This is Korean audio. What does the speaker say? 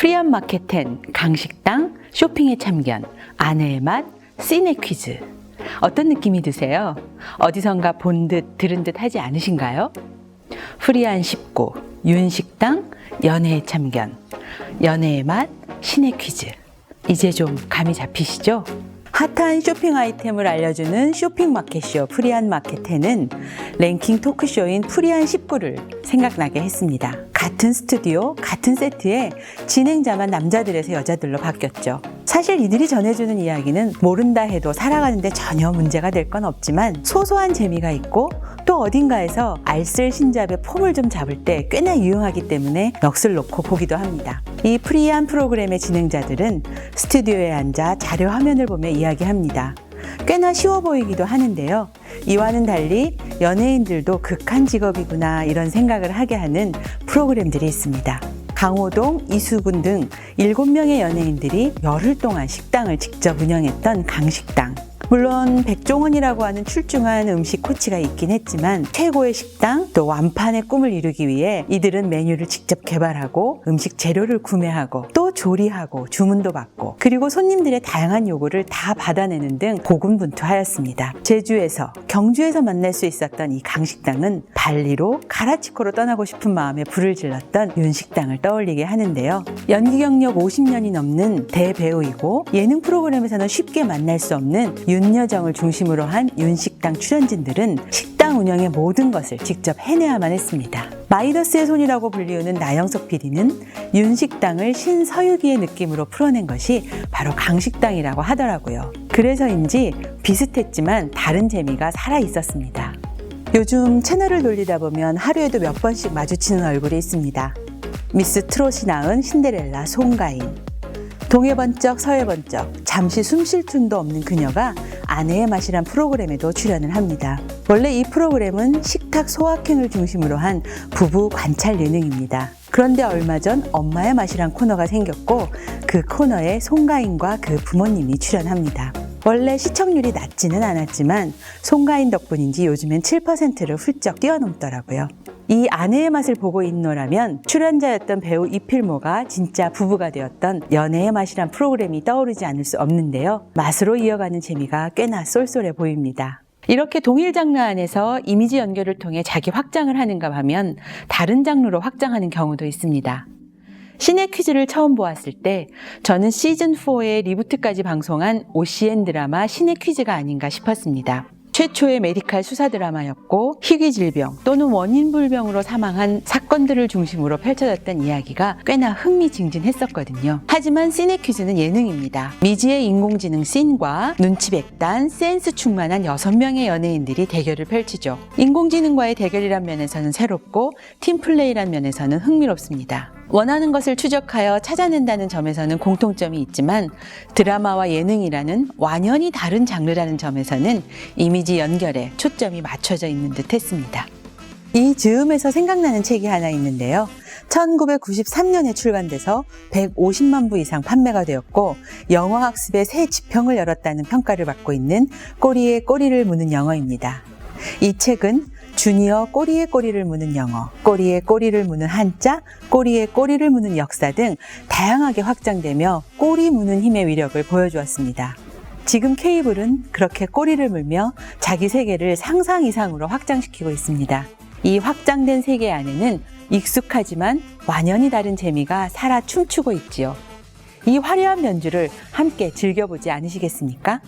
프리한 마켓 10, 강식당, 쇼핑의 참견, 아내의 맛, 시네 퀴즈. 어떤 느낌이 드세요? 어디선가 본 듯 들은 듯 하지 않으신가요? 프리한 19, 윤식당, 연애의 참견, 연애의 맛, 시네 퀴즈. 이제 좀 감이 잡히시죠? 핫한 쇼핑 아이템을 알려주는 쇼핑 마켓쇼 프리한 마켓 10은 랭킹 토크쇼인 프리한 19를 생각나게 했습니다. 같은 스튜디오, 같은 세트에 진행자만 남자들에서 여자들로 바뀌었죠. 사실 이들이 전해주는 이야기는 모른다 해도 살아가는데 전혀 문제가 될 건 없지만 소소한 재미가 있고 또 어딘가에서 알쓸신잡의 폼을 좀 잡을 때 꽤나 유용하기 때문에 넋을 놓고 보기도 합니다. 이 프리한 프로그램의 진행자들은 스튜디오에 앉아 자료 화면을 보며 이야기합니다. 꽤나 쉬워 보이기도 하는데요. 이와는 달리 연예인들도 극한 직업이구나 이런 생각을 하게 하는 프로그램들이 있습니다. 강호동, 이수근 등 7명의 연예인들이 열흘 동안 식당을 직접 운영했던 강식당. 물론 백종원이라고 하는 출중한 음식 코치가 있긴 했지만 최고의 식당 또 완판의 꿈을 이루기 위해 이들은 메뉴를 직접 개발하고 음식 재료를 구매하고 또 조리하고 주문도 받고 그리고 손님들의 다양한 요구를 다 받아내는 등 고군분투하였습니다. 제주에서 경주에서 만날 수 있었던 이 강식당은 발리로 카라치코로 떠나고 싶은 마음에 불을 질렀던 윤식당을 떠올리게 하는데요. 연기 경력 50년이 넘는 대배우이고 예능 프로그램에서는 쉽게 만날 수 없는 윤여정을 중심으로 한 윤식당 출연진들은 식당 운영의 모든 것을 직접 해내야만 했습니다. 마이더스의 손이라고 불리우는 나영석 PD는 윤식당을 신서유기의 느낌으로 풀어낸 것이 바로 강식당이라고 하더라고요. 그래서인지 비슷했지만 다른 재미가 살아 있었습니다. 요즘 채널을 돌리다 보면 하루에도 몇 번씩 마주치는 얼굴이 있습니다. 미스 트롯이 낳은 신데렐라 송가인. 동해 번쩍 서해 번쩍 잠시 숨 쉴 틈도 없는 그녀가 아내의 맛이란 프로그램에도 출연을 합니다. 원래 이 프로그램은 식탁 소확행을 중심으로 한 부부 관찰 예능입니다. 그런데 얼마 전 엄마의 맛이란 코너가 생겼고 그 코너에 송가인과 그 부모님이 출연합니다. 원래 시청률이 낮지는 않았지만 송가인 덕분인지 요즘엔 7%를 훌쩍 뛰어넘더라고요. 이 아내의 맛을 보고 있노라면 출연자였던 배우 이필모가 진짜 부부가 되었던 연애의 맛이란 프로그램이 떠오르지 않을 수 없는데요. 맛으로 이어가는 재미가 꽤나 쏠쏠해 보입니다. 이렇게 동일 장르 안에서 이미지 연결을 통해 자기 확장을 하는가 하면 다른 장르로 확장하는 경우도 있습니다. 시네 퀴즈를 처음 보았을 때 저는 시즌4의 리부트까지 방송한 OCN 드라마 시네 퀴즈가 아닌가 싶었습니다. 최초의 메디칼 수사 드라마였고 희귀질병 또는 원인불명으로 사망한 사건들을 중심으로 펼쳐졌던 이야기가 꽤나 흥미진진했었거든요. 하지만 시네 퀴즈는 예능입니다. 미지의 인공지능 씬과 눈치 백단, 센스 충만한 6명의 연예인들이 대결을 펼치죠. 인공지능과의 대결이란 면에서는 새롭고 팀플레이란 면에서는 흥미롭습니다. 원하는 것을 추적하여 찾아낸다는 점에서는 공통점이 있지만 드라마와 예능이라는 완연히 다른 장르라는 점에서는 이미지 연결에 초점이 맞춰져 있는 듯 했습니다. 이 즈음에서 생각나는 책이 하나 있는데요. 1993년에 출간돼서 150만 부 이상 판매가 되었고 영어 학습의 새 지평을 열었다는 평가를 받고 있는 꼬리에 꼬리를 무는 영어입니다. 이 책은 주니어 꼬리에 꼬리를 무는 영어, 꼬리에 꼬리를 무는 한자, 꼬리에 꼬리를 무는 역사 등 다양하게 확장되며 꼬리 무는 힘의 위력을 보여주었습니다. 지금 케이블은 그렇게 꼬리를 물며 자기 세계를 상상 이상으로 확장시키고 있습니다. 이 확장된 세계 안에는 익숙하지만 완연히 다른 재미가 살아 춤추고 있지요. 이 화려한 면주를 함께 즐겨보지 않으시겠습니까?